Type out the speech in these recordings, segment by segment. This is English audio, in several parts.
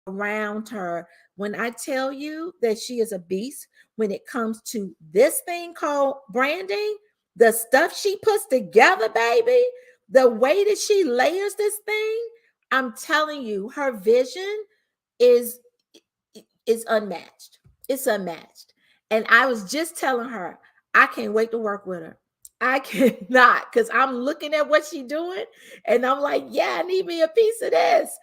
around her. When I tell you that she is a beast when it comes to this thing called branding, the stuff she puts together, baby, the way that she layers this thing, I'm telling you, her vision is is unmatched. It's unmatched. And I was just telling her, I can't wait to work with her. I cannot, because I'm looking at what she's doing and I'm like, yeah, I need me a piece of this.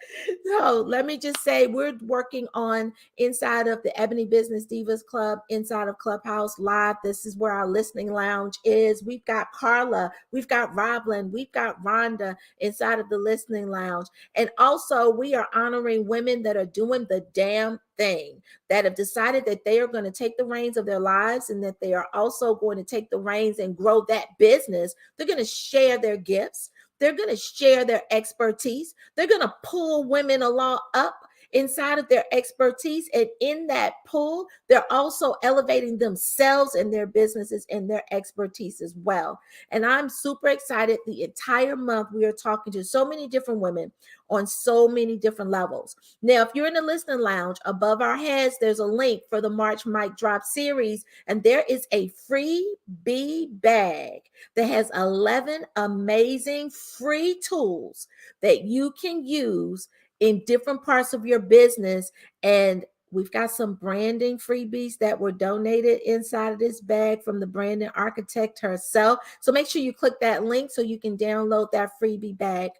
So let me just say, we're working on inside of the Ebony Business Divas Club, inside of Clubhouse Live. This is where our listening lounge is. We've got Carla, we've got Roblyn, we've got Rhonda inside of the listening lounge. And also, we are honoring women that are doing the damn thing, that have decided that they are going to take the reins of their lives and that they are also going to take the reins and grow that business. They're going to share their gifts. They're going to share their expertise. They're going to pull women along up inside of their expertise. And in that pull, they're also elevating themselves and their businesses and their expertise as well. And I'm super excited. The entire month, we are talking to so many different women on so many different levels. Now, if you're in the listening lounge, above our heads, there's a link for the March Mic Drop series, and there is a free bee bag that has 11 amazing free tools that you can use in different parts of your business. And we've got some branding freebies that were donated inside of this bag from the branding architect herself. So make sure you click that link so you can download that freebie bag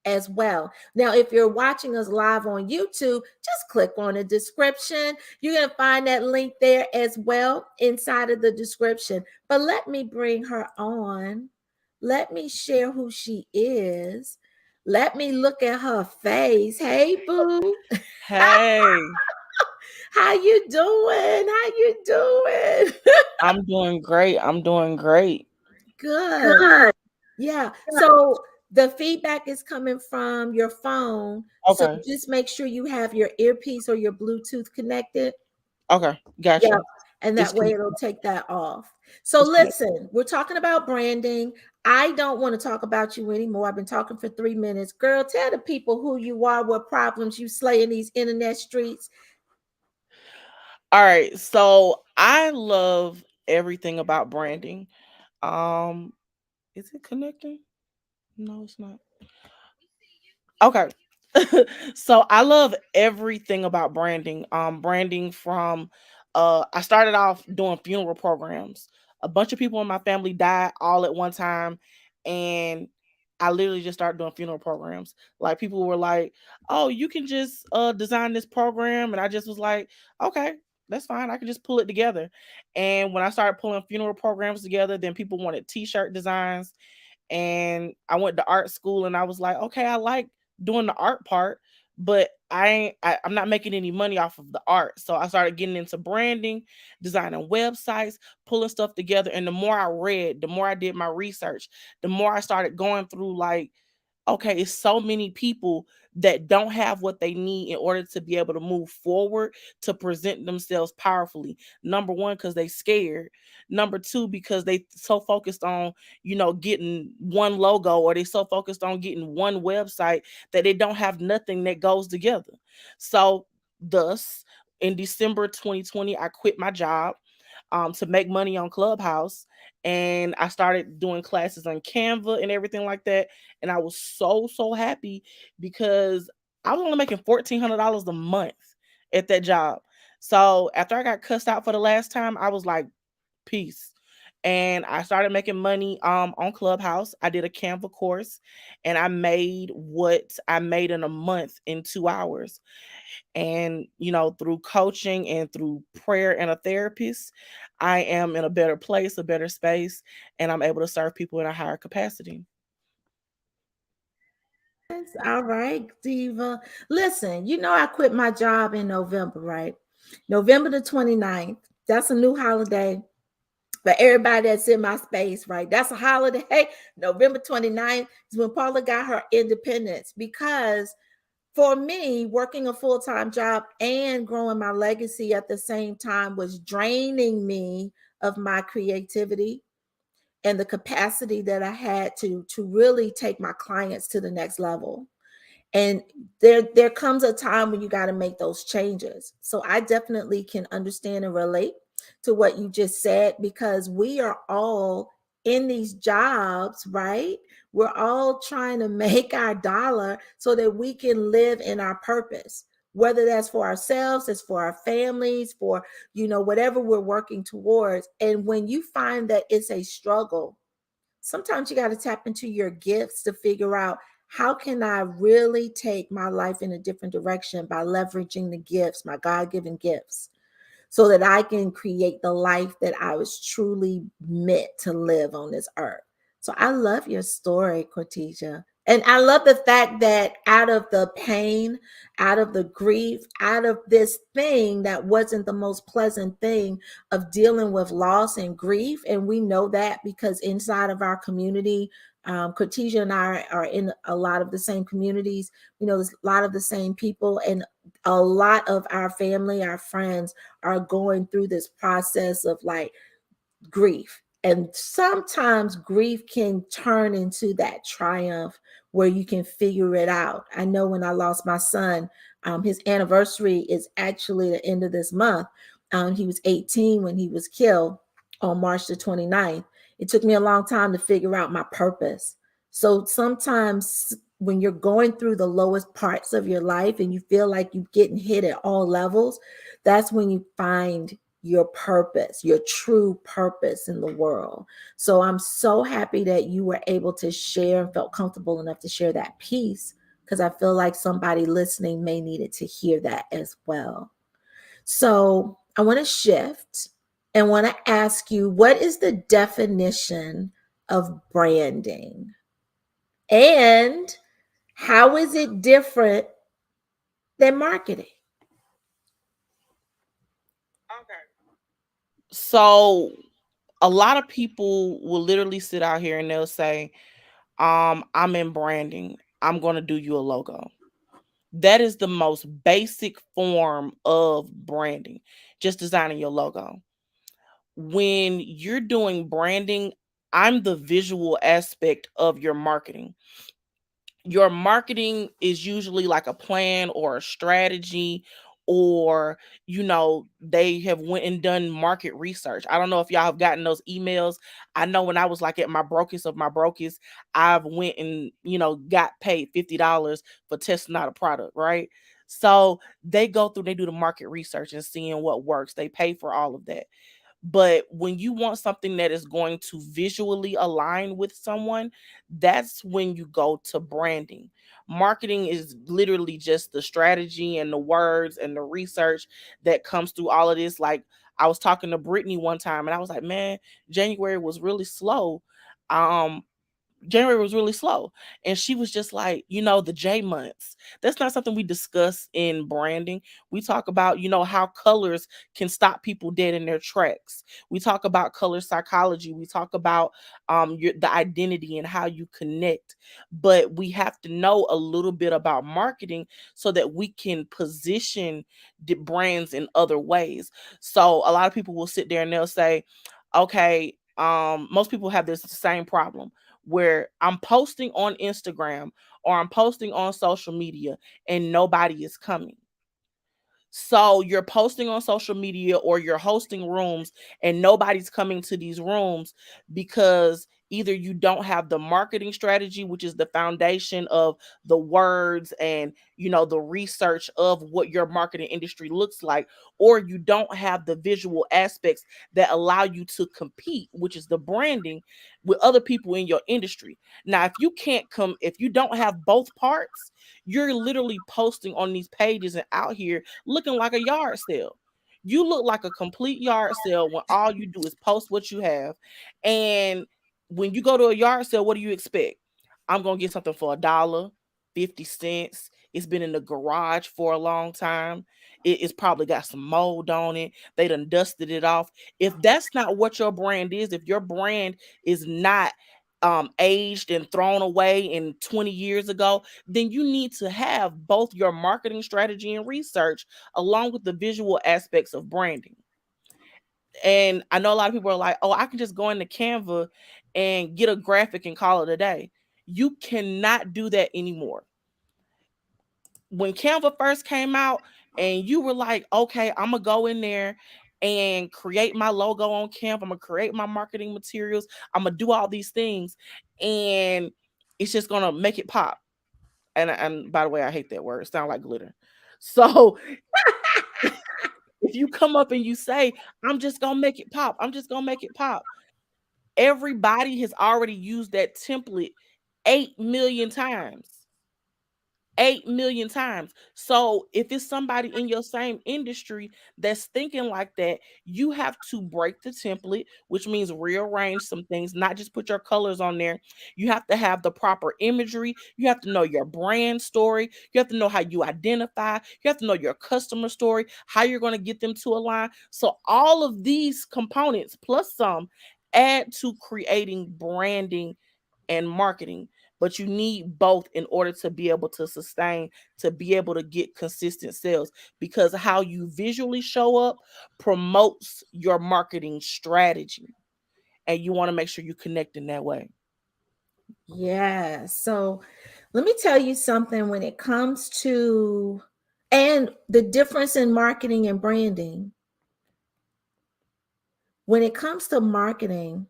as well. Now, if you're watching us live on YouTube, just click on the description. You're going to find that link there as well inside of the description. But let me bring her on. Let me share who she is. Let me look at her face. Hey, boo. Hey, How you doing? How you doing? I'm doing great. I'm doing great. Good. Good. Yeah. So the feedback is coming from your phone. So Okay. just make sure you have your earpiece or your Bluetooth connected. Okay. Got Yeah. you. And It's that way connected. it'll take that off. So It's connected. listen, we're talking about branding. I don't want to talk about you anymore. I've been talking for 3 minutes. Girl, tell the people who you are, what problems you slay in these internet streets. All right. So I love everything about branding. Um, is it connecting? No, it's not. Okay. So I love everything about branding. Branding from I started off doing funeral programs. A bunch of people in my family died all at one time, and I literally just started doing funeral programs. Like people were like, "Oh, you can just design this program," and I just was like, "Okay, that's fine. I can just pull it together." And when I started pulling funeral programs together, then people wanted T-shirt designs, and I went to art school, and I was like, "Okay, I like doing the art part, but I'm not making any money off of the art." So I started getting into branding, designing websites, pulling stuff together. And the more I read, the more I did my research, the more I started going through like, okay, it's so many people that don't have what they need in order to be able to move forward, to present themselves powerfully. Number one, because they scared. Number two, because they so focused on, getting one logo, or they so focused on getting one website that they don't have nothing that goes together. So thus, in December 2020, I quit my job to make money on Clubhouse. And I started doing classes on Canva and everything like that. And I was so, so happy because I was only making $1,400 a month at that job. So after I got cussed out for the last time, I was like, peace. And I started making money on Clubhouse. I did a Canva course, and I made what I made in a month in 2 hours. And, through coaching and through prayer and a therapist, I am in a better place, a better space, and I'm able to serve people in a higher capacity. All right, Diva. Listen, I quit my job in November, right? November the 29th. That's a new holiday for everybody that's in my space, right? That's a holiday. November 29th is when Paula got her independence, because for me, working a full-time job and growing my legacy at the same time was draining me of my creativity and the capacity that I had to really take my clients to the next level. And there comes a time when you got to make those changes. So I definitely can understand and relate to what you just said, because we are all in these jobs, right? We're all trying to make our dollar so that we can live in our purpose, whether that's for ourselves, it's for our families, for, whatever we're working towards. And when you find that it's a struggle, sometimes you got to tap into your gifts to figure out, how can I really take my life in a different direction by leveraging the gifts, my God-given gifts, so that I can create the life that I was truly meant to live on this earth. So I love your story, Cortesia. And I love the fact that out of the pain, out of the grief, out of this thing that wasn't the most pleasant thing of dealing with loss and grief, and we know that because inside of our community, Cortesia and I are in a lot of the same communities. There's a lot of the same people, and a lot of our family, our friends are going through this process of like grief. And sometimes grief can turn into that triumph where you can figure it out. I know when I lost my son, his anniversary is actually the end of this month. He was 18 when he was killed on March the 29th. It took me a long time to figure out my purpose. So sometimes when you're going through the lowest parts of your life and you feel like you're getting hit at all levels, that's when you find your purpose, your true purpose in the world. So I'm so happy that you were able to share and felt comfortable enough to share that piece, because I feel like somebody listening may needed to hear that as well. So I want to shift and want to ask you, what is the definition of branding? And how is it different than marketing? So a lot of people will literally sit out here and they'll say, I'm in branding. I'm going to do you a logo. That is the most basic form of branding, just designing your logo. When you're doing branding, I'm the visual aspect of your marketing is usually like a plan or a strategy, or they have went and done market research. I don't know if y'all have gotten those emails. I know when I was like at my brokest of my brokest, I've went and got paid $50 for testing out a product, right? So they go through, they do the market research and seeing what works, they pay for all of that. But when you want something that is going to visually align with someone, that's when you go to branding. Marketing is literally just the strategy and the words and the research that comes through all of this. Like, I was talking to Brittany one time and I was like, man, January was really slow. Um, January was really slow. And she was just like, the J months. That's not something we discuss in branding. We talk about, how colors can stop people dead in their tracks. We talk about color psychology. We talk about the identity and how you connect. But we have to know a little bit about marketing so that we can position the brands in other ways. So a lot of people will sit there and they'll say, okay, most people have this same problem where I'm posting on Instagram or I'm posting on social media and nobody is coming. So you're posting on social media or you're hosting rooms and nobody's coming to these rooms because either you don't have the marketing strategy, which is the foundation of the words and the research of what your marketing industry looks like, or you don't have the visual aspects that allow you to compete, which is the branding with other people in your industry. Now, if you don't have both parts, you're literally posting on these pages and out here looking like a yard sale. You look like a complete yard sale when all you do is post what you have. And when you go to a yard sale, what do you expect? I'm going to get something for $1.50. It's been in the garage for a long time. It's probably got some mold on it. They done dusted it off. If that's not what your brand is, if your brand is not aged and thrown away in 20 years ago, then you need to have both your marketing strategy and research along with the visual aspects of branding. And I know a lot of people are like, oh, I can just go into Canva and get a graphic and call it a day. You cannot do that anymore. when Canva first came out and you were like, okay, I'm gonna go in there and create my logo on Canva, I'm gonna create my marketing materials, I'm gonna do all these things, and it's just gonna make it pop. And by the way, I hate that word. It sounds like glitter. So if you come up and you say, I'm just gonna make it pop, I'm just gonna make it pop, everybody has already used that template 8 million times. 8 million times. So if it's somebody in your same industry that's thinking like that, you have to break the template, which means rearrange some things, not just put your colors on there. You have to have the proper imagery. You have to know your brand story. You have to know how you identify. You have to know your customer story, how you're going to get them to align. So all of these components plus some add to creating branding and marketing, but you need both in order to be able to sustain, to be able to get consistent sales, because how you visually show up promotes your marketing strategy, and you want to make sure you connect in that way. Yeah. So let me tell you something when it comes to and the difference in marketing and branding. When it comes to marketing,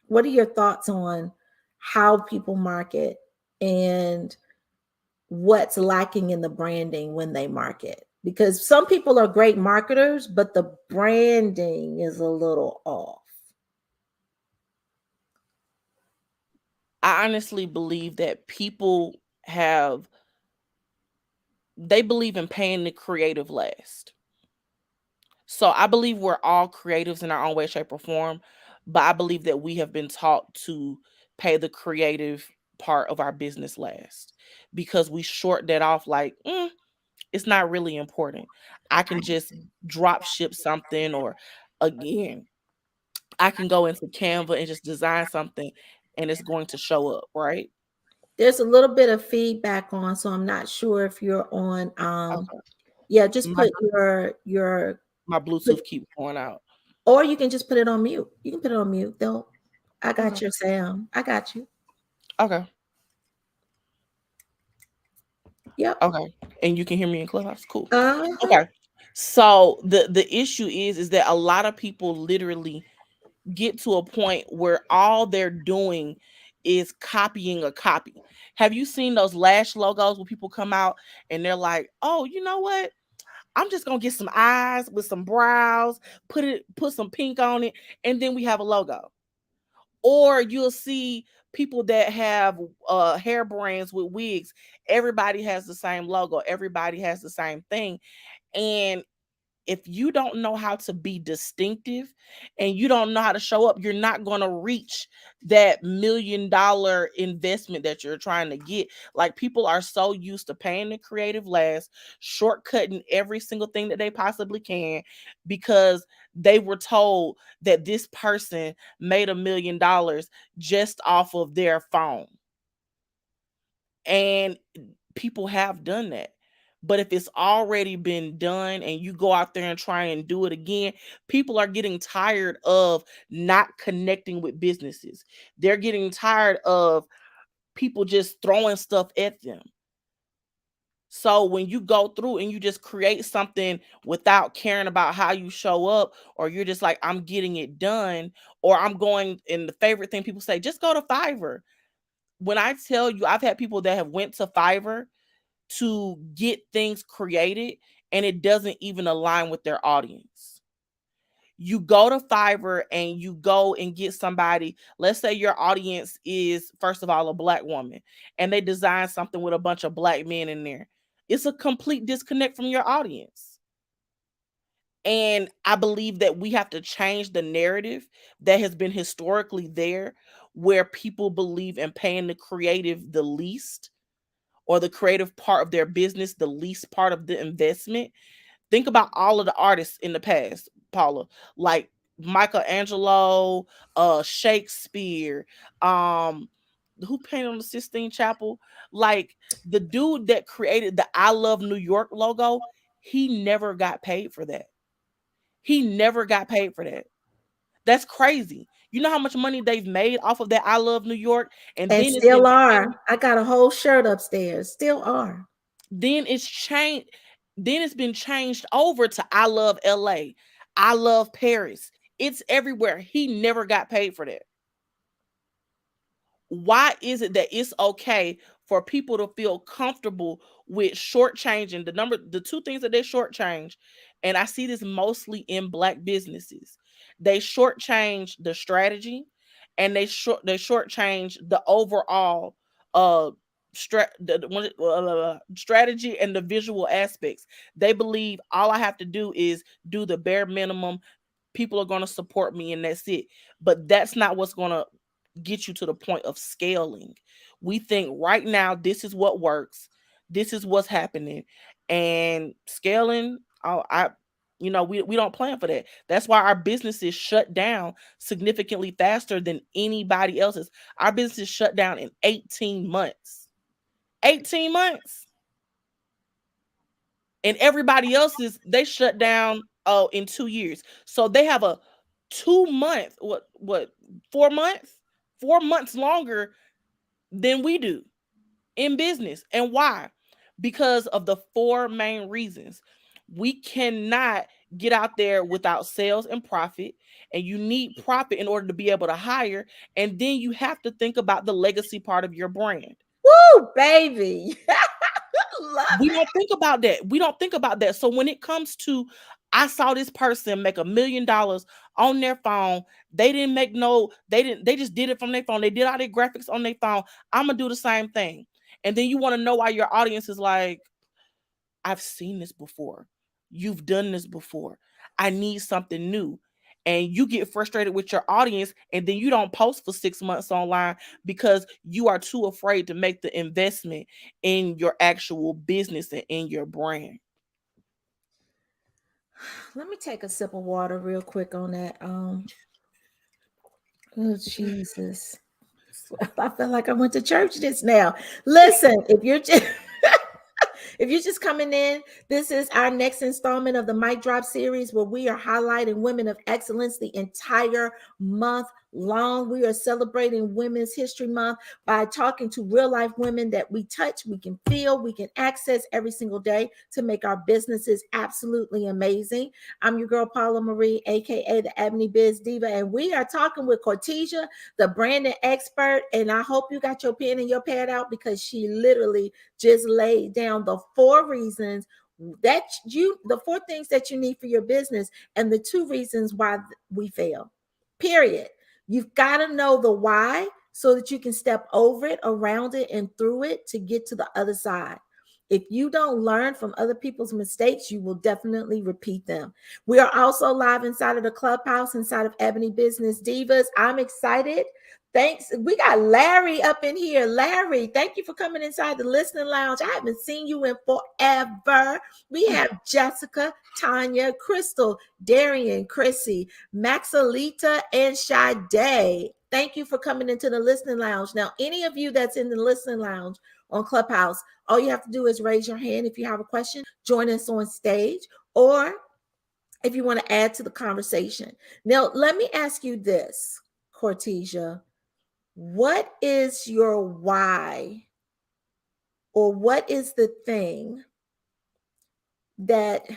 what are your thoughts on how people market and what's lacking in the branding when they market? Because some people are great marketers, but the branding is a little off. I honestly believe that people have they believe in paying the creative last. So I believe we're all creatives in our own way, shape, or form, but I believe that we have been taught to pay the creative part of our business last because we short that off like, it's not really important. I can just drop ship something, or again, I can go into Canva and just design something and it's going to show up, right? There's a little bit of feedback on, so I'm not sure if you're on. Okay. Yeah, just My put your my put, Bluetooth keeps going out. or you can just put it on mute. You can put it on mute. They'll. I got Okay. your sound. I got you. Okay. Yep. Okay. And you can hear me in Clubhouse. Cool. Uh-huh. Okay. So the issue is that a lot of people literally get to a point where all they're doing is copying a copy. Have you seen those lash logos where people come out and they're like, "Oh, you know what? I'm just going to get some eyes with some brows, put some pink on it, and then we have a logo." Or you'll see people that have hair brands with wigs. Everybody has the same logo. Everybody has the same thing. And if you don't know how to be distinctive and you don't know how to show up, you're not going to reach that $1 million investment that you're trying to get. Like, people are so used to paying the creative last, shortcutting every single thing that they possibly can because they were told that this person made $1 million just off of their phone. And people have done that. But if it's already been done and you go out there and try and do it again, people are getting tired of not connecting with businesses. They're getting tired of people just throwing stuff at them. So when you go through and you just create something without caring about how you show up, or you're just like, I'm getting it done, or I'm going, and the favorite thing people say, just go to Fiverr. When I tell you, I've had people that have went to Fiverr to get things created and it doesn't even align with their audience. You go to Fiverr and you go and get somebody, let's say your audience is, first of all, a black woman, and they design something with a bunch of black men in there. It's a complete disconnect from your audience. And I believe that we have to change the narrative that has been historically there, where people believe in paying the creative the least, or the creative part of their business the least part of the investment. Think about all of the artists in the past, Paula, like Michelangelo, Shakespeare, um, who painted on the Sistine Chapel, like the dude that created the I Love New York logo, he never got paid for that. He never got paid for that. That's crazy. You know how much money they've made off of that I Love New York, and And then it's been still changed. are. I got a whole shirt upstairs. Still are. Then it's changed. Then it's been changed over to I love LA. I love Paris. It's everywhere. He never got paid for that. Why is it that it's okay for people to feel comfortable with shortchanging the two things that they shortchange? And I see this mostly in black businesses. They shortchange the strategy, and they shortchange the overall uh strategy and the visual aspects. They believe all I have to do is do the bare minimum. People are going to support me, and that's it. But that's not what's going to get you to the point of scaling. We think right now this is what works, this is what's happening, and scaling. We don't plan for that. That's why our businesses shut down significantly faster than anybody else's. Our business shut down in 18 months. 18 months. And everybody else's, they shut down in 2 years. So they have a 2 month, what 4 months? 4 months longer than we do in business. And why? Because of the four main reasons. We cannot get out there without sales and profit, and you need profit in order to be able to hire. And then you have to think about the legacy part of your brand. Woo, baby. Love We it. don't think about that. We don't think about that. So when it comes to, I saw this person make $1 million on their phone. They didn't make no, they didn't, they just did it from their phone. They did all their graphics on their phone. I'm gonna do the same thing. And then you want to know why your audience is like, I've seen this before. You've done this before. I need something new. And you get frustrated with your audience, and then you don't post for 6 months online because you are too afraid to make the investment in your actual business and in your brand. Let me take a sip of water real quick on that. Oh Jesus. I feel like I went to church this now. Listen, if you're just if you're just coming in, this is our next installment of the Mic Drop series where we are highlighting women of excellence the entire month long. We are celebrating Women's History Month by talking to real life women that we touch, we can feel, we can access every single day to make our businesses absolutely amazing. I'm your girl, Paula Marie, aka the Ebony Biz Diva, and we are talking with Cortesia, the branding expert. And I hope you got your pen and your pad out because she literally just laid down the four reasons that the four things that you need for your business and the two reasons why we fail. Period. You've got to know the why so that you can step over it, around it, and through it to get to the other side. If you don't learn from other people's mistakes, you will definitely repeat them. We are also live inside of the Clubhouse, inside of Ebony Business Divas. I'm excited. Thanks. We got Larry up in here. Larry, thank you for coming inside the listening lounge. I haven't seen you in forever. We have Jessica, Tanya, Crystal, Darian, Chrissy, Maxalita, and Sade. Thank you for coming into the listening lounge. Now, any of you that's in the listening lounge on Clubhouse, all you have to do is raise your hand if you have a question, join us on stage, or if you want to add to the conversation. Now, let me ask you this, Cortesia. What is your why, or what is the thing that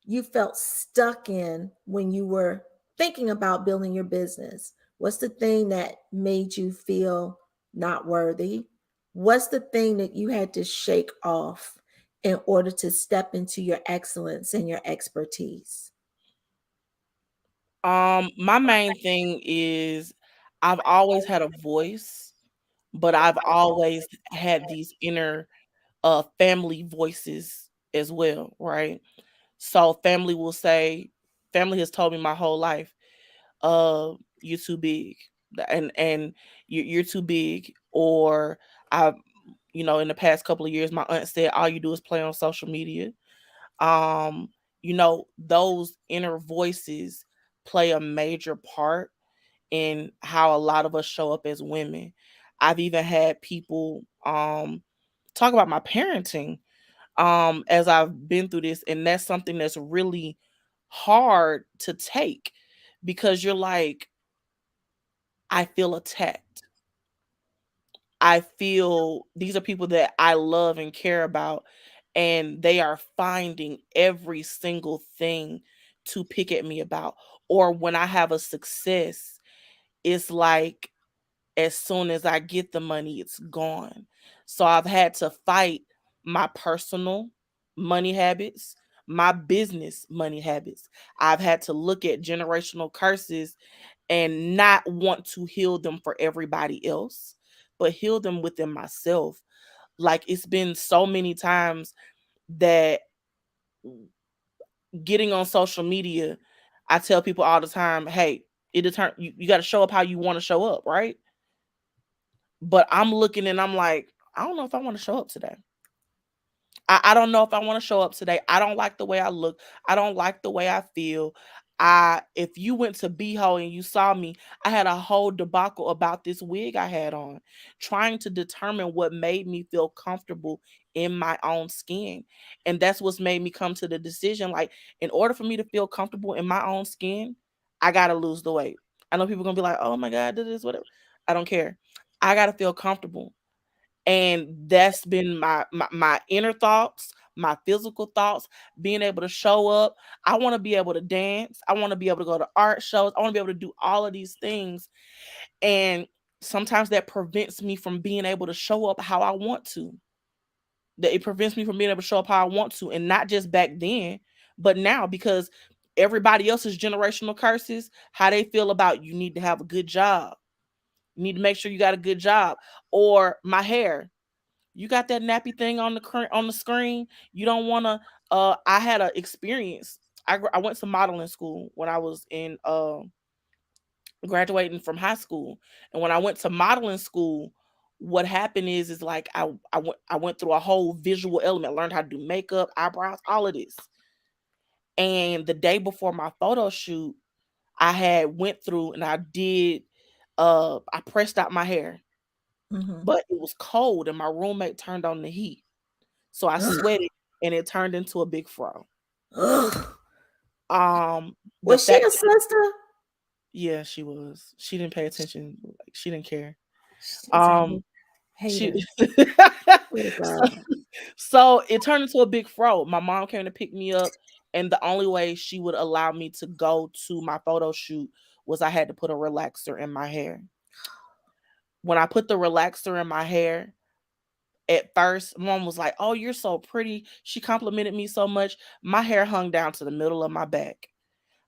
you felt stuck in when you were thinking about building your business? What's the thing that made you feel not worthy? What's the thing that you had to shake off in order to step into your excellence and your expertise? My main thing is I've always had a voice, but I've always had these inner family voices as well, right? So family has told me my whole life, you're too big, and you're too big. Or I, in the past couple of years, my aunt said all you do is play on social media. um those inner voices play a major part in how a lot of us show up as women. I've even had people talk about my parenting as I've been through this, and that's something that's really hard to take, because you're like, I feel attacked. I feel these are people that I love and care about, and they are finding every single thing to pick at me about. Or when I have a success, it's like as soon as I get the money, it's gone. So I've had to fight my personal money habits, my business money habits. I've had to look at generational curses and not want to heal them for everybody else, but heal them within myself. Like it's been so many times that getting on social media, I tell people all the time, hey, you got to show up how you want to show up, right? But I'm looking and I'm like, I don't know if I want to show up today. I don't know if I want to show up today. I don't like the way I look. I don't like the way I feel. If you went to Beho and you saw me, I had a whole debacle about this wig I had on, trying to determine what made me feel comfortable in my own skin. And that's what's made me come to the decision. Like, in order for me to feel comfortable in my own skin, I gotta lose the weight. I know people gonna be like, oh my God, this, whatever. I don't care. I gotta feel comfortable, and that's been my inner thoughts, my physical thoughts, being able to show up. I want to be able to dance, I want to be able to go to art shows, I want to be able to do all of these things. And sometimes that prevents me from being able to show up how I want to. That it prevents me from being able to show up how I want to, and not just back then but now, because everybody else's generational curses, how they feel about you need to have a good job, you need to make sure you got a good job. Or my hair, you got that nappy thing on the screen. You don't want to. I had an experience. I went to modeling school when I was in graduating from high school, and when I went to modeling school, what happened is like I went through a whole visual element, learned how to do makeup, eyebrows, all of this. And the day before my photo shoot, I had went through and I did. I pressed out my hair, Mm-hmm. but it was cold, and my roommate turned on the heat. So I Ugh. sweated and it turned into a big fro. Ugh. The Was she fact a that sister? yeah, she was. She didn't pay attention. Like she didn't care. She's a Um she hater. Oh so, God. so it turned into a big fro. My mom came to pick me up, and the only way she would allow me to go to my photo shoot was I had to put a relaxer in my hair. When I put the relaxer in my hair, at first, mom was like, "Oh, you're so pretty." She complimented me so much. My hair hung down to the middle of my back.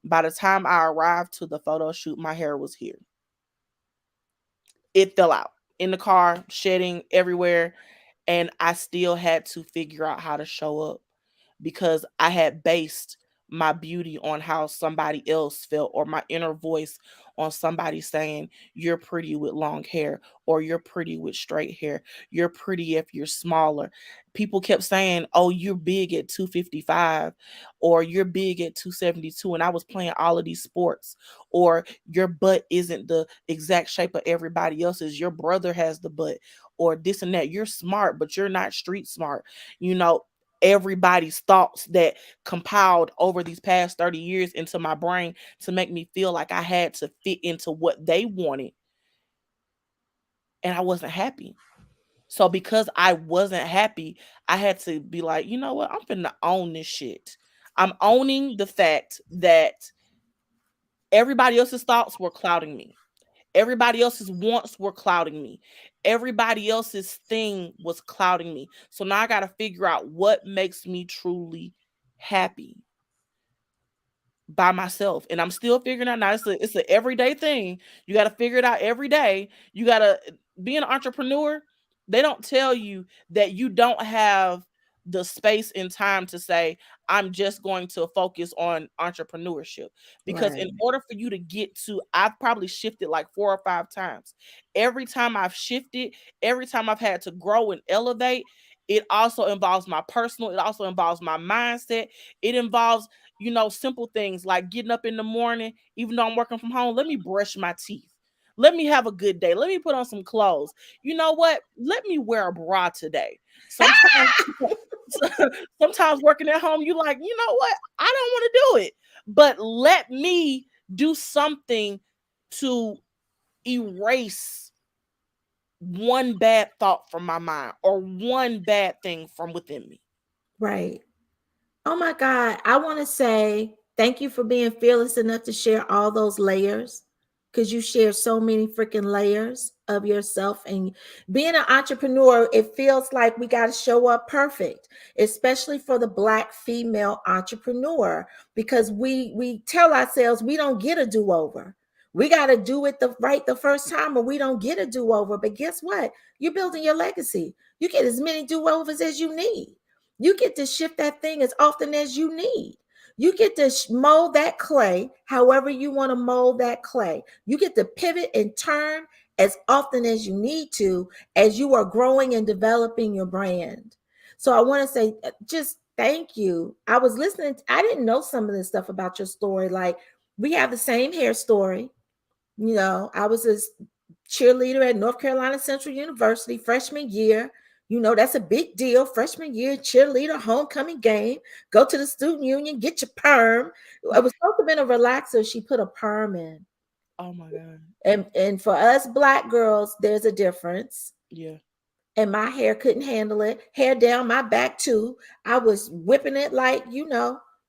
By the time I arrived to the photo shoot, my hair was here. It fell out in the car, shedding everywhere, and I still had to figure out how to show up, because I had based my beauty on how somebody else felt, or my inner voice on somebody saying, you're pretty with long hair, or you're pretty with straight hair, you're pretty if you're smaller. People kept saying, oh, you're big at 255, or you're big at 272. And I was playing all of these sports. Or your butt isn't the exact shape of everybody else's. Your brother has the butt, or this and that. You're smart, but you're not street smart. You know, everybody's thoughts that compiled over these past 30 years into my brain to make me feel like I had to fit into what they wanted, and I wasn't happy. So because I wasn't happy, I had to be like, you know what? I'm finna own this shit. I'm owning the fact that everybody else's thoughts were clouding me. Everybody else's wants were clouding me. Everybody else's thing was clouding me. So now I got to figure out what makes me truly happy by myself. And I'm still figuring out now. It's an everyday thing. You got to figure it out every day. You got to be an entrepreneur. They don't tell you that you don't have the space and time to say, I'm just going to focus on entrepreneurship. Because in Right. order for you to get to, I've probably shifted like 4 or 5 times. Every time I've shifted, every time I've had to grow and elevate, it also involves my personal, it also involves my mindset. It involves, simple things like getting up in the morning, even though I'm working from home, let me brush my teeth. Let me have a good day. Let me put on some clothes. You know what? Let me wear a bra today. Sometimes, sometimes working at home, you like, you know what? I don't want to do it. But let me do something to erase one bad thought from my mind or one bad thing from within me. Right. Oh my God. I want to say thank you for being fearless enough to share all those layers, because you share so many freaking layers of yourself. And being an entrepreneur, it feels like we got to show up perfect, especially for the Black female entrepreneur, because we tell ourselves we don't get a do-over. We got to do it the first time, or we don't get a do-over. But guess what? You're building your legacy. You get as many do-overs as you need. You get to shift that thing as often as you need. You get to mold that clay however you want to mold that clay. You get to pivot and turn as often as you need to, as you are growing and developing your brand. So I want to say just thank you. I was listening, I didn't know some of this stuff about your story. Like, we have the same hair story. I was a cheerleader at North Carolina Central University freshman year. That's a big deal. Freshman year, cheerleader, homecoming game, go to the student union, get your perm. It was supposed to have been a relaxer. She put a perm in. Oh my God. And for us Black girls, there's a difference. Yeah. And my hair couldn't handle it. Hair down my back too. I was whipping it like,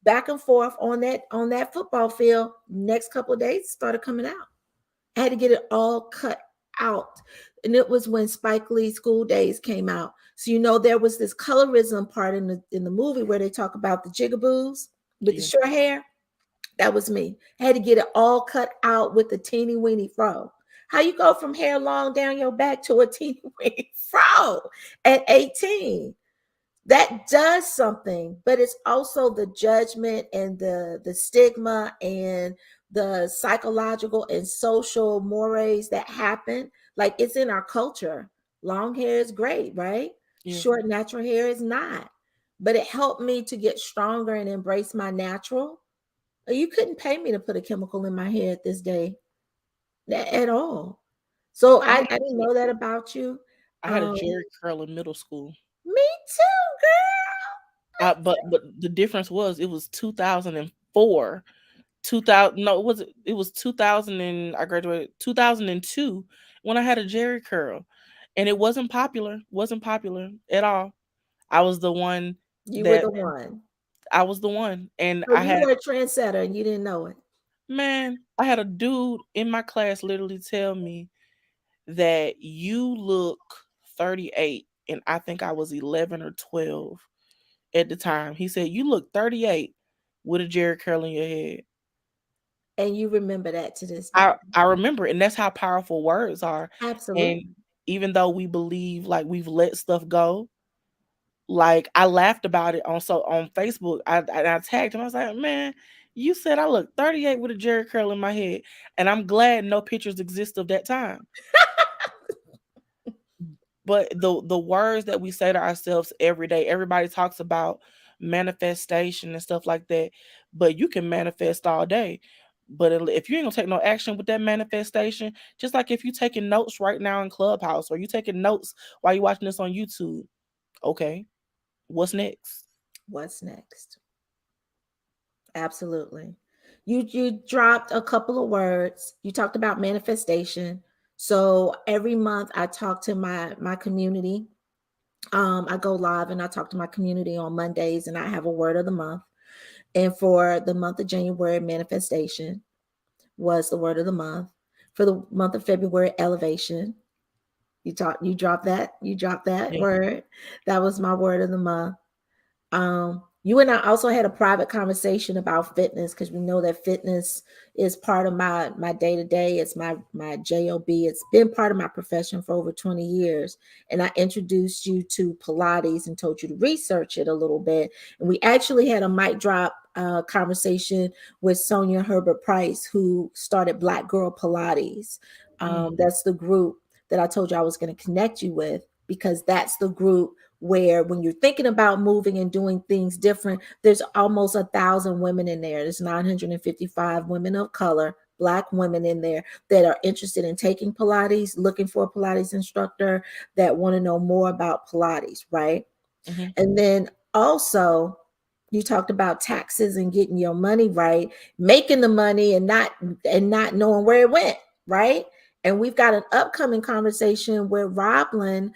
back and forth on that football field. Next couple of days, it started coming out. I had to get it all cut out. And it was when Spike Lee School Days came out. So there was this colorism part in the movie where they talk about the jigaboos with the Yeah. short hair. That was me. I had to get it all cut out with the teeny weeny fro. How you go from hair long down your back to a teeny weeny fro at 18? That does something, but it's also the judgment and the stigma and the psychological and social mores that happen. Like, it's in our culture. Long hair is great, right? Yeah. Short natural hair is not. But it helped me to get stronger and embrace my natural. You couldn't pay me to put a chemical in my hair at this day at all. So I I had didn't know that about you. I had a Um, Jerry curl in middle school. Me too, girl. But the difference was it was 2004. 2000, no, it was 2000, and I graduated 2002 when I had a Jerry curl, and it wasn't popular at all. I was the one You were that the one. I was the one, and So you were a trendsetter and you didn't know it. I had a dude in my class literally tell me that you look 38, and I think I was 11 or 12 at the time. He said you look 38 with a Jerry curl in your head. And you remember that to this day. I remember, and that's how powerful words are. And Absolutely. even though we believe like we've let stuff go, like I laughed about it on Facebook. I tagged him. I was like, man, you said I look 38 with a Jerry curl in my head, and I'm glad no pictures exist of that time. But the words that we say to ourselves every day, everybody talks about manifestation and stuff like that, but you can manifest all day. But if you ain't gonna take no action with that manifestation, just like if you taking notes right now in Clubhouse or you taking notes while you watching this on YouTube, okay, what's next? What's next? Absolutely. You dropped a couple of words. You talked about manifestation. So every month I talk to my community. I go live and I talk to my community on Mondays, and I have a word of the month. And for the month of January, manifestation was the word of the month. For the month of February, elevation. You dropped that Yeah. word. That was my word of the month. You and I also had a private conversation about fitness, because we know that fitness is part of my day to day. It's my job. It's been part of my profession for over 20 years. And I introduced you to Pilates and told you to research it a little bit. And we actually had a mic drop conversation with Sonia Herbert Price, who started Black Girl Pilates. Mm. That's the group that I told you I was going to connect you with, because that's the group where when you're thinking about moving and doing things different, there's almost 1,000 women in there. There's 955 women of color, Black women in there that are interested in taking Pilates, looking for a Pilates instructor, that want to know more about Pilates, right? Hmm. And then also, you talked about taxes and getting your money right, making the money and not knowing where it went, right? And we've got an upcoming conversation with Roblyn,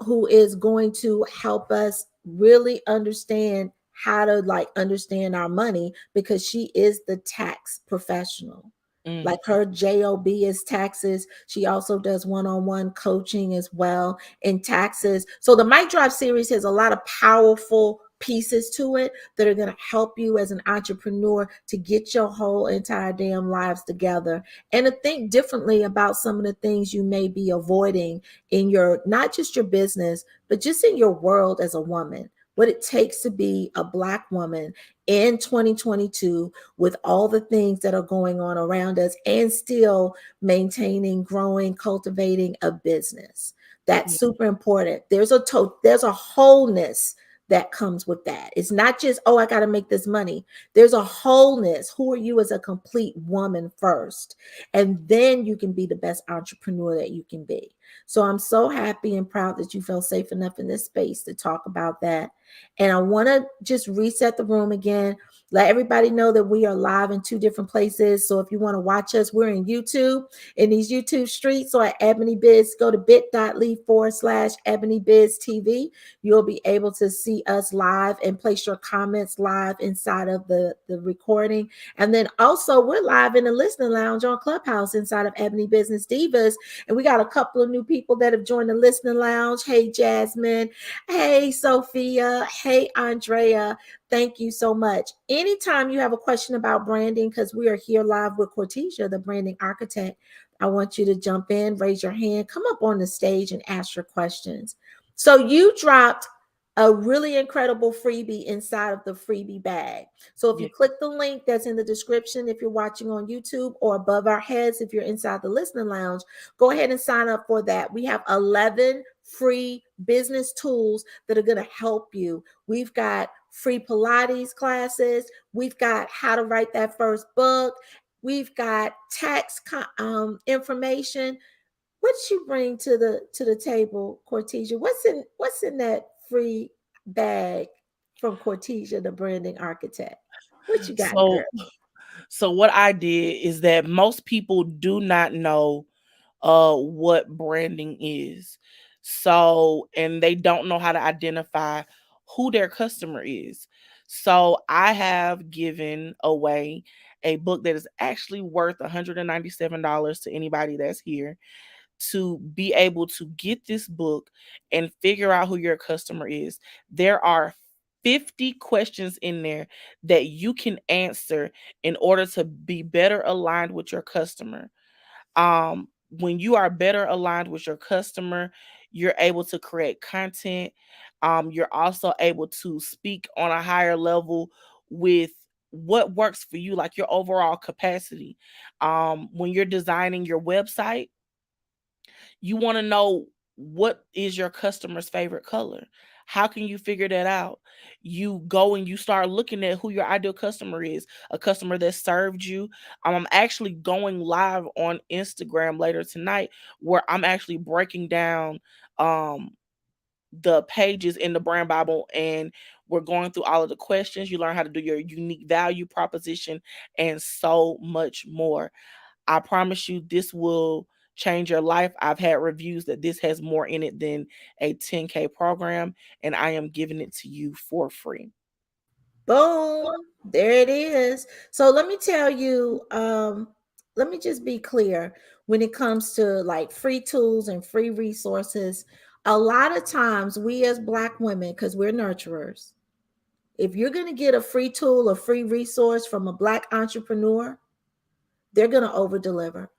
who is going to help us really understand how to like understand our money, because she is the tax professional. Mm. Like her job is taxes. She also does one-on-one coaching as well in taxes. So the Mic Drop series has a lot of powerful pieces to it that are going to help you as an entrepreneur to get your whole entire damn lives together, and to think differently about some of the things you may be avoiding in your, not just your business, but just in your world as a woman. What it takes to be a Black woman in 2022 with all the things that are going on around us, and still maintaining, growing, cultivating a business. That's Yeah. super important. There's a wholeness that comes with that. It's not just, oh, I got to make this money. There's a wholeness. Who are you as a complete woman first? And then you can be the best entrepreneur that you can be. So I'm so happy and proud that you felt safe enough in this space to talk about that. And I want to just reset the room again. Let everybody know that we are live in two different places. So if you want to watch us, we're in YouTube, in these YouTube streets. So at Ebony Biz, go to bit.ly/Ebony Biz TV. You'll be able to see us live and place your comments live inside of the recording. And then also, we're live in the listening lounge on Clubhouse inside of Ebony Business Divas. And we got a couple of new people that have joined the listening lounge. Hey, Jasmine. Hey, Sophia. Hey, Andrea. Thank you so much. Anytime you have a question about branding, because we are here live with Cortesia, the branding architect, I want you to jump in, raise your hand, come up on the stage and ask your questions. So you dropped a really incredible freebie inside of the freebie bag. So if Yeah. you click the link that's in the description, if you're watching on YouTube, or above our heads, if you're inside the listening lounge, go ahead and sign up for that. We have 11 free business tools that are going to help you. We've got free Pilates classes. We've got how to write that first book. We've got tax information. What did you bring to the table, Cortesia? What's in that free bag from Cortesia, the branding architect? What you got, girl? So so what I did is that most people do not know what branding is. So, and they don't know how to identify who their customer is. So, I have given away a book that is actually worth $197 to anybody that's here, to be able to get this book and figure out who your customer is. There are 50 questions in there that you can answer in order to be better aligned with your customer. When you are better aligned with your customer, you're able to create content. You're also able to speak on a higher level with what works for you, like your overall capacity. When you're designing your website, you want to know, what is your customer's favorite color? How can you figure that out? You go and you start looking at who your ideal customer is, a customer that served you. I'm actually going live on Instagram later tonight, where I'm actually breaking down um the pages in the brand Bible, and we're going through all of the questions. You learn how to do your unique value proposition and so much more. I promise you, this will change your life. I've had reviews that this has more in it than a 10K program, and I am giving it to you for free. Boom. There it is. So let me tell you, let me just be clear when it comes to like free tools and free resources. A lot of times we as Black women, because we're nurturers, if you're going to get a free tool, a free resource from a Black entrepreneur, they're going to over deliver.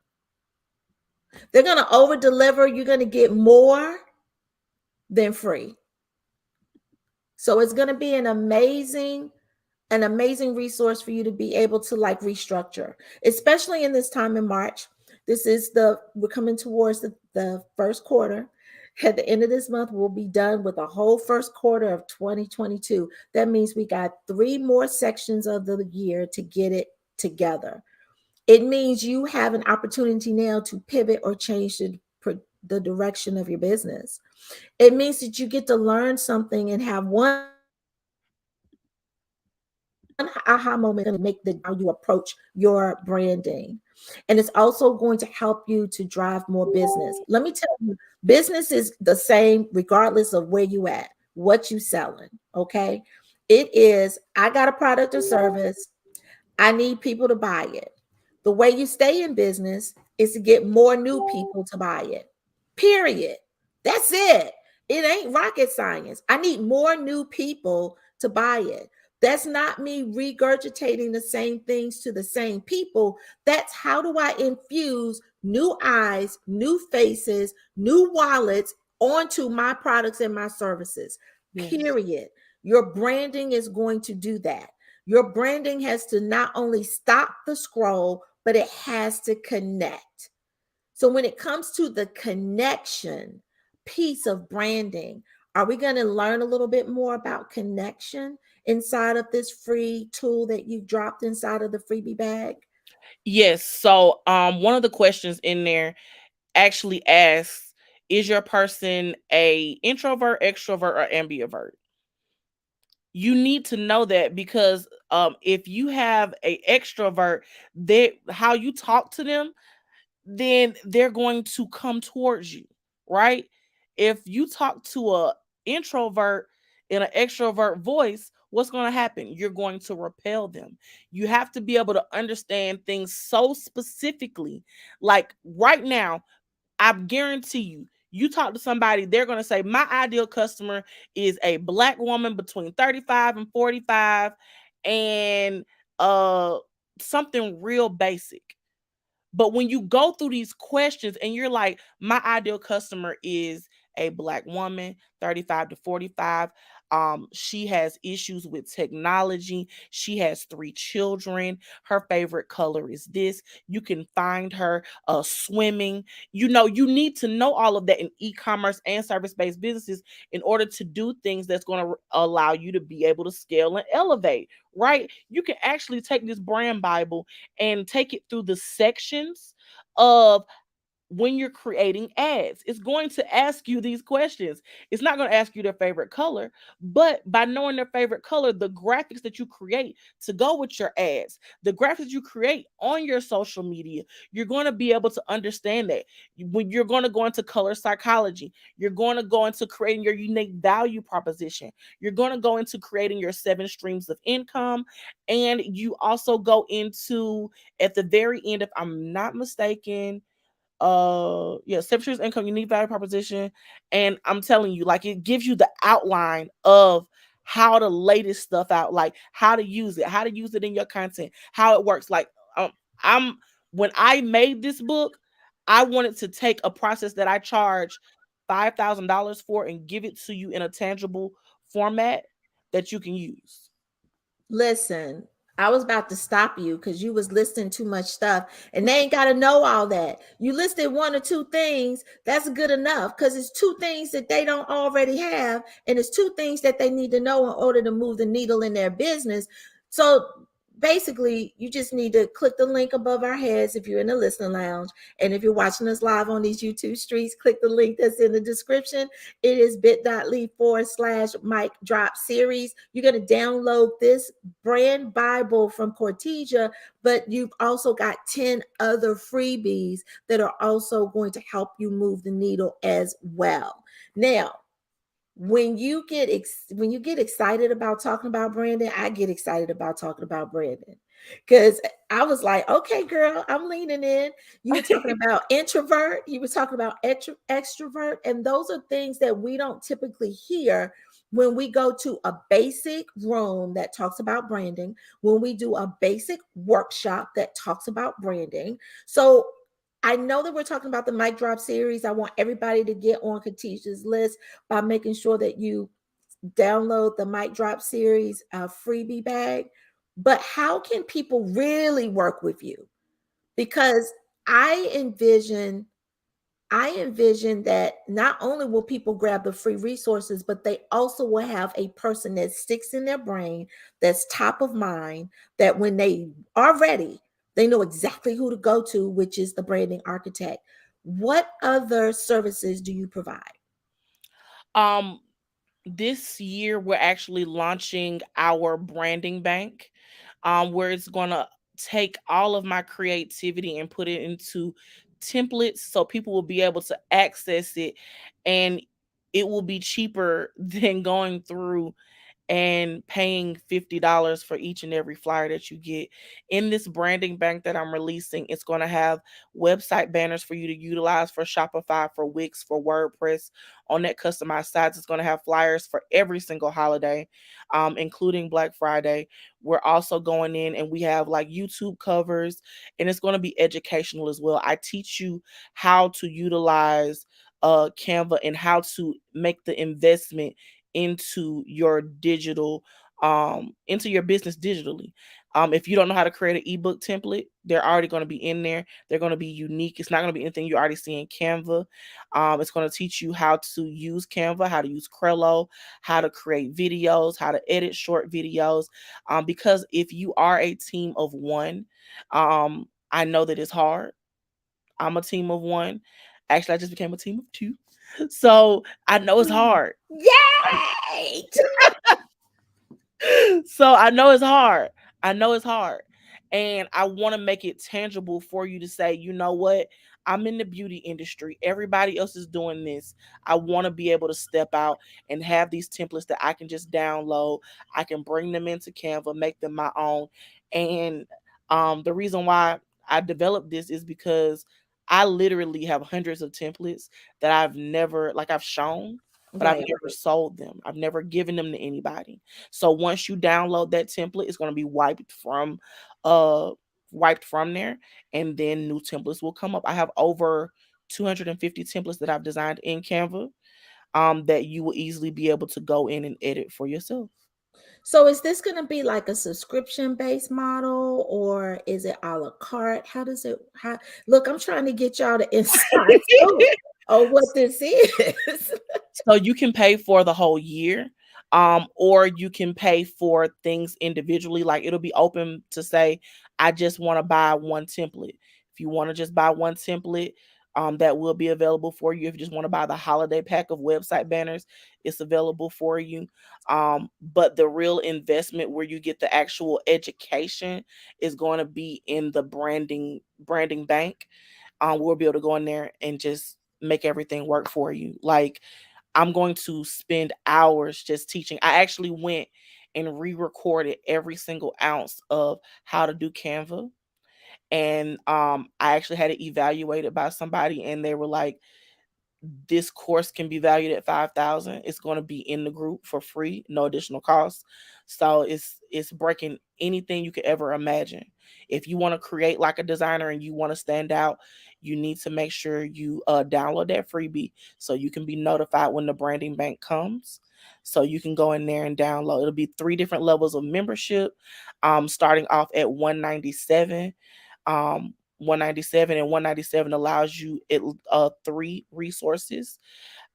They're going to over deliver. You're going to get more than free. So it's going to be an amazing resource for you to be able to like restructure, especially in this time in March. We're coming towards the first quarter. At the end of this month, we'll be done with the whole first quarter of 2022. That means we got 3 more sections of the year to get it together. It means you have an opportunity now to pivot or change the direction of your business. It means that you get to learn something and have one aha moment is going to make the how you approach your branding. And it's also going to help you to drive more business. Let me tell you, business is the same regardless of where you at, what you selling. Okay. It is, I got a product or service. I need people to buy it. The way you stay in business is to get more new people to buy it. Period. That's it. It ain't rocket science. I need more new people to buy it. That's not me regurgitating the same things to the same people. That's how do I infuse new eyes, new faces, new wallets onto my products and my services. Yes. Period. Your branding is going to do that. Your branding has to not only stop the scroll, but it has to connect. So when it comes to the connection piece of branding, are we going to learn a little bit more about connection inside of this free tool that you dropped inside of the freebie bag? Yes. So one of the questions in there actually asks, is your person a introvert, extrovert, or ambivert? You need to know that because if you have a extrovert, they how you talk to them, then they're going to come towards you, right? If you talk to a introvert in an extrovert voice, what's going to happen? You're going to repel them. You have to be able to understand things so specifically. Like right now, I guarantee you, you talk to somebody, they're going to say, my ideal customer is a black woman between 35 and 45 and uh something real basic. But when you go through these questions and you're like, my ideal customer is a black woman, 35 to 45. She has issues with technology. She has 3 children. Her favorite color is this. You can find her swimming. You need to know all of that in e-commerce and service-based businesses in order to do things that's going to allow you to be able to scale and elevate, right? You can actually take this brand Bible and take it through the sections of when you're creating ads. It's going to ask you these questions. It's not going to ask you their favorite color, but by knowing their favorite color, the graphics that you create to go with your ads, the graphics you create on your social media, you're going to be able to understand that. When you're going to go into color psychology, you're going to go into creating your unique value proposition. You're going to go into creating your 7 streams of income. And you also go into, at the very end, if I'm not mistaken, yeah, 7 streams of income, unique value proposition. And I'm telling you, like, it gives you the outline of how to lay this stuff out, like how to use it, in your content, how it works. Like, I'm when I made this book, I wanted to take a process that I charge $5,000 for and give it to you in a tangible format that you can use. Listen, I was about to stop you because you was listing too much stuff, and they ain't got to know all that. You listed one or two things. That's good enough because it's two things that they don't already have, and it's two things that they need to know in order to move the needle in their business. So basically, you just need to click the link above our heads if you're in the listening lounge, and if you're watching us live on these YouTube streets, click the link that's in the description. It is bit.ly/mic drop series. You're going to download this brand Bible from Cortesia, but you've also got 10 other freebies that are also going to help you move the needle as well. Now, when you get excited about talking about branding, I get excited about talking about branding because I was like, okay, girl, I'm leaning in. You were talking about introvert, you were talking about extrovert, and those are things that we don't typically hear when we go to a basic room that talks about branding, when we do a basic workshop that talks about branding. So I know that we're talking about the mic drop series. I want everybody to get on Katicia's list by making sure that you download the mic drop series freebie bag. But how can people really work with you? Because I envision I envision that not only will people grab the free resources, but they also will have a person that sticks in their brain, that's top of mind, that when they are ready, they know exactly who to go to, which is the branding architect. What other services do you provide? Um this year we're actually launching our branding bank, where it's gonna take all of my creativity and put it into templates so people will be able to access it, and it will be cheaper than going through and paying $50 for each and every flyer that you get. In this branding bank that I'm releasing, it's going to have website banners for you to utilize for Shopify, for Wix, for WordPress. On that customized sites, it's going to have flyers for every single holiday, including Black Friday. We're also going in and we have like YouTube covers, and it's going to be educational as well. I teach you how to utilize Canva and how to make the investment into your digital, into your business digitally. If you don't know how to create an ebook template, they're already going to be in there. They're going to be unique. It's not going to be anything you already see in Canva. It's going to teach you how to use Canva, how to use Crello, how to create videos, how to edit short videos. Because if you are a team of one, I know that it's hard. I'm a team of one. Actually, I just became a team of two. So I know it's hard. Yay! So I know it's hard. I know it's hard. And I want to make it tangible for you to say, you know what? I'm in the beauty industry. Everybody else is doing this. I want to be able to step out and have these templates that I can just download. I can bring them into Canva, make them my own. And the reason why I developed this is because I literally have hundreds of templates that I've never, like, I've shown, but I've Right. never sold them. I've never given them to anybody. So once you download that template, it's going to be uh wiped from there, and then new templates will come up. I have over 250 templates that I've designed in Canva, that you will easily be able to go in and edit for yourself. So is this going to be like a subscription based model, or is it a la carte? How does it how look, I'm trying to get y'all the inside scoop of what this is. So you can pay for the whole year, or you can pay for things individually. Like, it'll be open to say, I just want to buy one template. If you want to just buy one template, that will be available for you. If you just want to buy the holiday pack of website banners, it's available for you. But the real investment where you get the actual education is going to be in the branding bank. We'll be able to go in there and just make everything work for you. Like, I'm going to spend hours just teaching. I actually went and re-recorded every single ounce of how to do Canva. And I actually had it evaluated by somebody, and they were like, this course can be valued at 5,000. It's going to be in the group for free, no additional cost. So it's breaking anything you could ever imagine. If you want to create like a designer and you want to stand out, you need to make sure you download that freebie so you can be notified when the branding bank comes. So you can go in there and download. It'll be 3 different levels of membership, starting off at 197. 197, and 197 allows you 3 resources,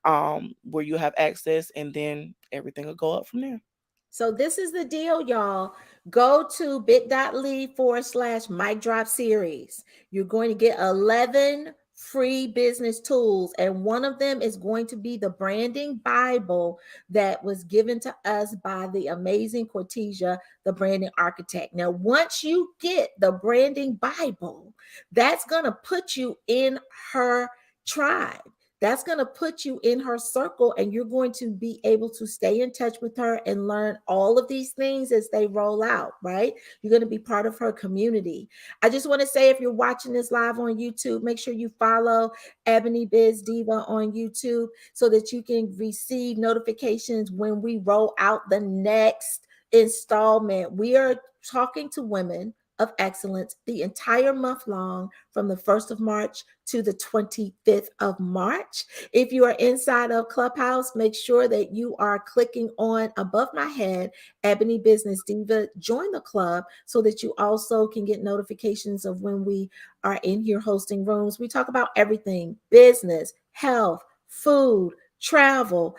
where you have access, and then everything will go up from there. So this is the deal, y'all. Go to bit.ly/mic drop series. You're going to get 11 free business tools, and one of them is going to be the branding Bible that was given to us by the amazing Cortesia, the branding architect. Now, once you get the branding Bible, that's going to put you in her tribe. That's going to put you in her circle, and you're going to be able to stay in touch with her and learn all of these things as they roll out, right? You're going to be part of her community. I just want to say, if you're watching this live on YouTube, make sure you follow Ebony Biz Diva on YouTube so that you can receive notifications when we roll out the next installment. We are talking to women of excellence the entire month long, from the 1st of March to the 25th of March. If you are inside of Clubhouse, make sure that you are clicking on above my head, Ebony Business Diva. Join the club so that you also can get notifications of when we are in here hosting rooms. We talk about everything: business, health, food, travel,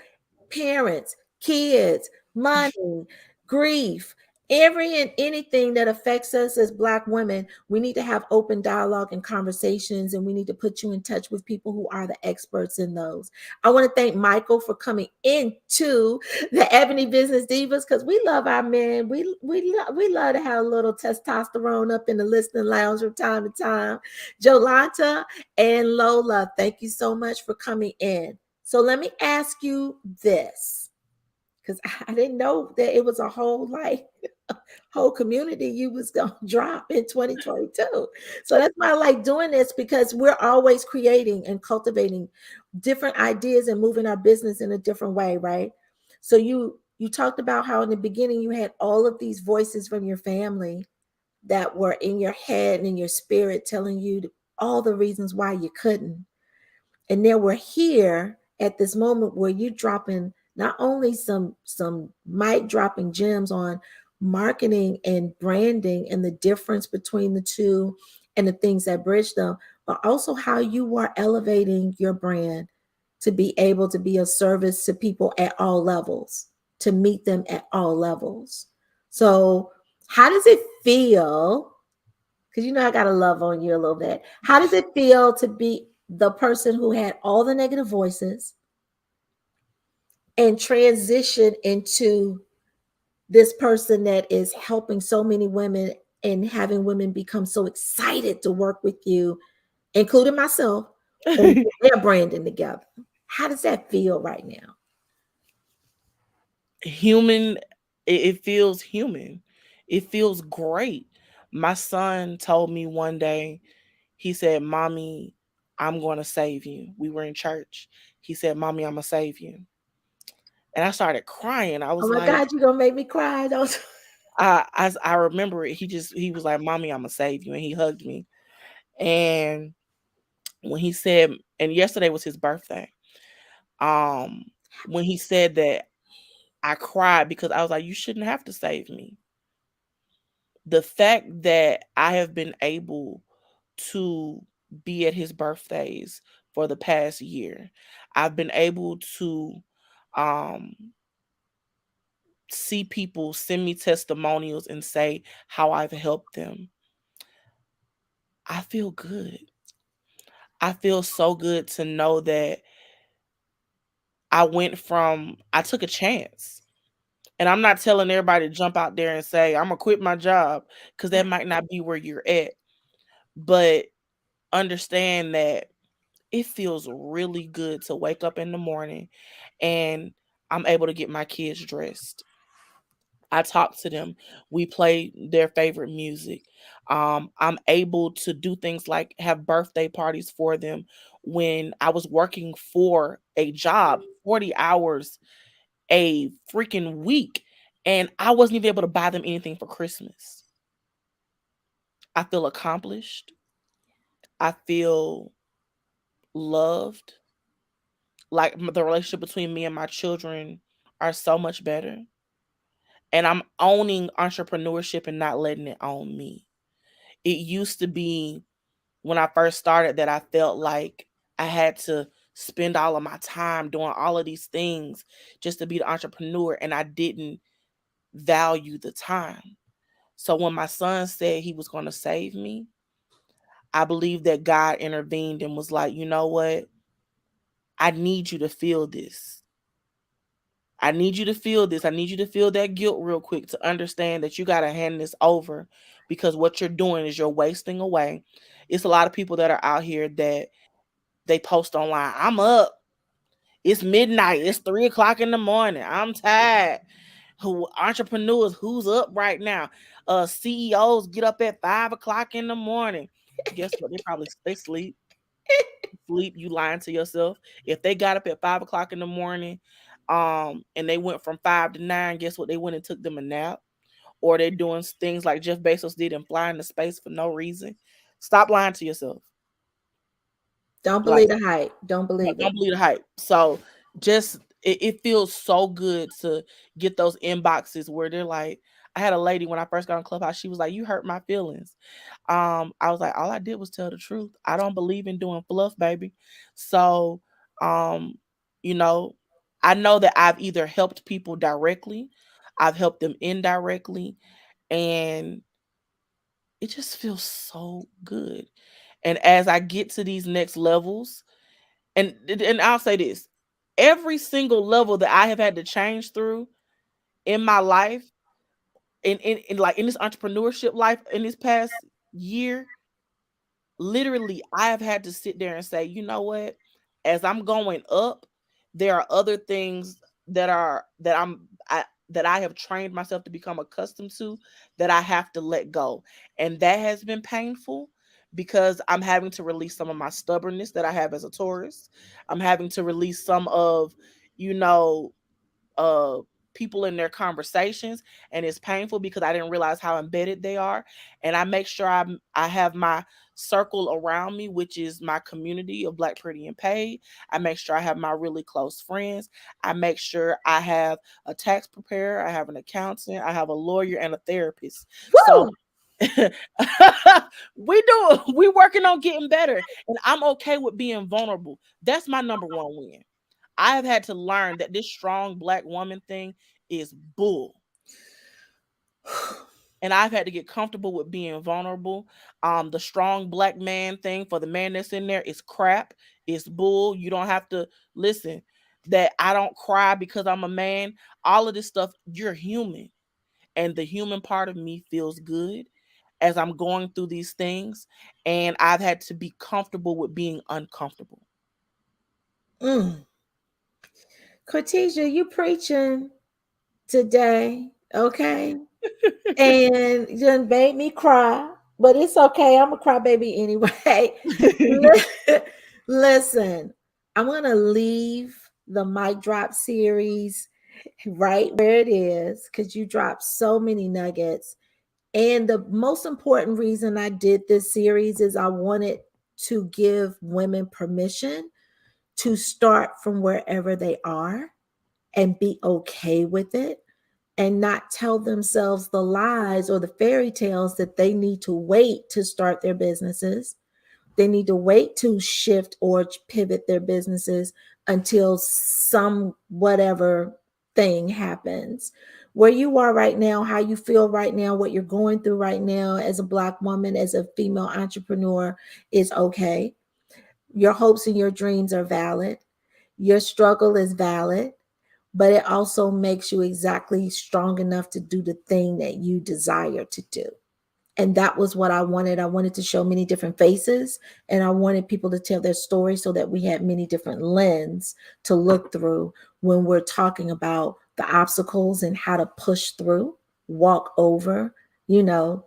parents, kids, money, grief, Every and anything that affects us as Black women, we need to have open dialogue and conversations, and we need to put you in touch with people who are the experts in those. I want to thank Michael for coming into the Ebony Business Divas, because we love our men. We love to have a little testosterone up in the listening lounge from time to time. Jolanta and Lola, thank you so much for coming in. So let me ask you this, because I didn't know that it was a whole community you was gonna drop in 2022. So that's why I like doing this, because we're always creating and cultivating different ideas and moving our business in a different way, right? So you talked about how in the beginning you had all of these voices from your family that were in your head and in your spirit telling you all the reasons why you couldn't. And then we're here at this moment where you're dropping not only some mic dropping gems on marketing and branding and the difference between the two and the things that bridge them, but also how you are elevating your brand to be able to be of service to people at all levels, to meet them at all levels. So how does it feel, because you know I gotta love on you a little bit. How does it feel to be the person who had all the negative voices and transition into this person that is helping so many women and having women become so excited to work with you, including myself, on their branding together? How does that feel right now? Human, it feels human. It feels great. My son told me one day, he said, "Mommy, I'm going to save you." We were in church. He said, "Mommy, I'm going to save you." And I started crying. I Oh was my like, God, you're gonna make me cry. Don't I remember it. He was like, "Mommy, I'm going to save you." And he hugged me. And when he said, and yesterday was his birthday. Um, when he said that, I cried because I was like, "You shouldn't have to save me." The fact that I have been able to be at his birthdays for the past year, I've been able to um, see people send me testimonials and say how I've helped them. I feel good. I feel so good to know that I took a chance. And I'm not telling everybody to jump out there and say, "I'm going to quit my job," because that might not be where you're at. But understand that it feels really good to wake up in the morning and I'm able to get my kids dressed. I talk to them. We play their favorite music. I'm able to do things like have birthday parties for them when I was working for a job, 40 hours a freaking week, and I wasn't even able to buy them anything for Christmas. I feel accomplished. I feel loved. Like the relationship between me and my children are so much better. And I'm owning entrepreneurship and not letting it own me. It used to be when I first started that I felt like I had to spend all of my time doing all of these things just to be the entrepreneur, and I didn't value the time. So when my son said he was going to save me, I believe that God intervened and was like, "You know what? I need you to feel this. I need you to feel this. I need you to feel that guilt real quick to understand that you got to hand this over, because what you're doing is you're wasting away." It's a lot of people that are out here that they post online, "I'm up. It's midnight. It's 3 o'clock in the morning. I'm tired." Who entrepreneurs, who's up right now? CEOs get up at 5 o'clock in the morning. Guess what? They sleep. Sleep. You lying to yourself. If they got up at 5 o'clock in the morning, and they went from 5 to 9, guess what? They went and took them a nap. Or they're doing things like Jeff Bezos did and fly into space for no reason. Stop lying to yourself. don't Like, believe the hype. Don't believe it. don't believe the hype. So just it feels so good to get those inboxes where they're like, I had a lady when I first got on Clubhouse, she was like, "You hurt my feelings." I was like, all I did was tell the truth. I don't believe in doing fluff, baby. So, um, you know, I know that I've either helped people directly, I've helped them indirectly, and it just feels so good. And as I get to these next levels, and I'll say this, every single level that I have had to change through in my life, in like in this entrepreneurship life in this past year, literally I have had to sit there and say, you know what, as I'm going up, there are other things that I have trained myself to become accustomed to, that I have to let go. And that has been painful, because I'm having to release some of my stubbornness that I have as a Taurus. I'm having to release some of, you know, uh people in their conversations, and it's painful because I didn't realize how embedded they are. And I make sure I have my circle around me, which is my community of Black, Pretty, and Paid. I make sure I have my really close friends. I make sure I have a tax preparer, I have an accountant, I have a lawyer, and a therapist. So Woo! we working on getting better, and I'm okay with being vulnerable. That's my number one win. I have had to learn that this strong Black woman thing is bull. And I've had to get comfortable with being vulnerable. The strong Black man thing, for the man that's in there, is crap. It's bull. You don't have to listen. That I don't cry because I'm a man. All of this stuff, you're human. And the human part of me feels good as I'm going through these things. And I've had to be comfortable with being uncomfortable. Mm. Cortesia, you preaching today, okay? And you done made me cry, but it's okay. I'm a crybaby anyway. Listen, I'm gonna leave the mic drop series right where it is, because you dropped so many nuggets. And the most important reason I did this series is I wanted to give women permission to start from wherever they are and be okay with it, and not tell themselves the lies or the fairy tales that they need to wait to start their businesses. They need to wait to shift or pivot their businesses until some whatever thing happens. Where you are right now, how you feel right now, what you're going through right now as a Black woman, as a female entrepreneur, is okay. Your hopes and your dreams are valid. Your struggle is valid, but it also makes you exactly strong enough to do the thing that you desire to do. And that was what I wanted. I wanted to show many different faces, and I wanted people to tell their story so that we had many different lens to look through when we're talking about the obstacles and how to push through, walk over,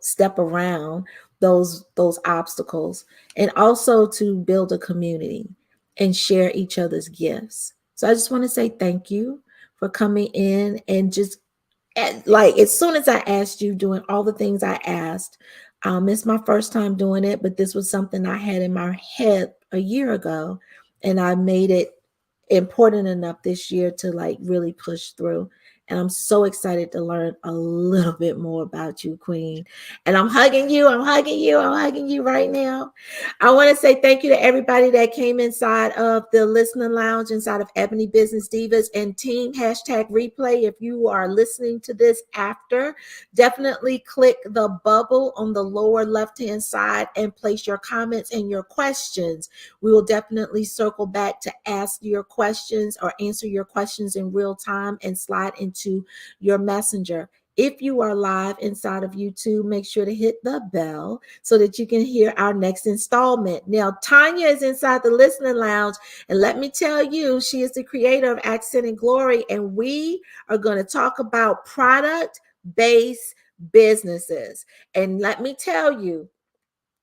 step around those obstacles, and also to build a community and share each other's gifts. So I just want to say thank you for coming in and just like as soon as I asked you, doing all the things I asked. It's my first time doing it, but this was something I had in my head a year ago, and I made it important enough this year to like really push through. And I'm so excited to learn a little bit more about you, Queen. And I'm hugging you. I'm hugging you. I'm hugging you right now. I want to say thank you to everybody that came inside of the listening lounge, inside of Ebony Business Divas and team #replay. If you are listening to this after, definitely click the bubble on the lower left-hand side and place your comments and your questions. We will definitely circle back to ask your questions or answer your questions in real time and slide into your messenger. If you are live inside of YouTube, make sure to hit the bell so that you can hear our next installment. Now, Tanya is inside the listening lounge, and let me tell you, she is the creator of Accent and Glory, and we are going to talk about product-based businesses. And let me tell you,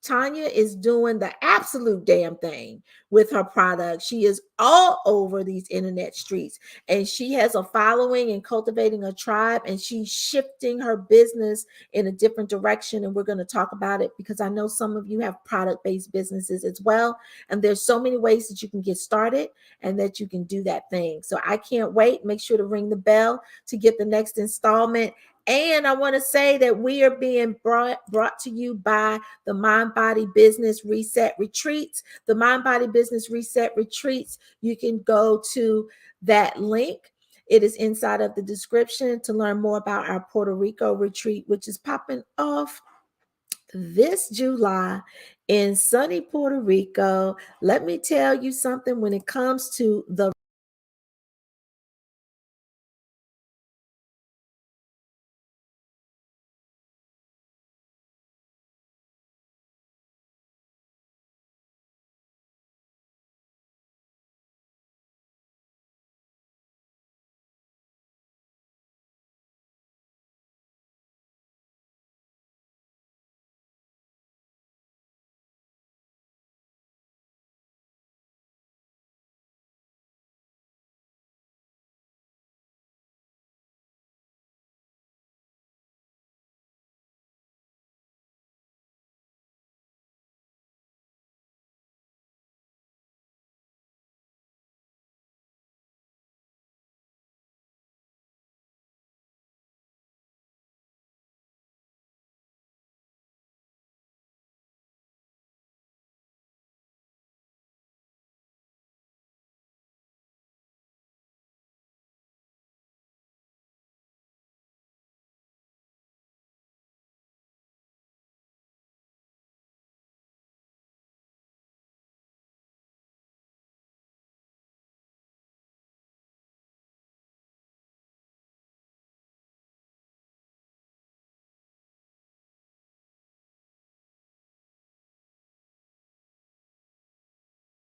Tanya is doing the absolute damn thing with her product. She is all over these internet streets, and she has a following and cultivating a tribe, and she's shifting her business in a different direction. And we're going to talk about it because I know some of you have product-based businesses as well. And there's so many ways that you can get started and that you can do that thing. So I can't wait. Make sure to ring the bell to get the next installment. And I want to say that we are being brought to you by the Mind Body Business Reset Retreats. The Mind Body Business Reset Retreats, you can go to that link It is inside of the description to learn more about our Puerto Rico retreat, which is popping off this July in sunny Puerto Rico. Let me tell you something when it comes to the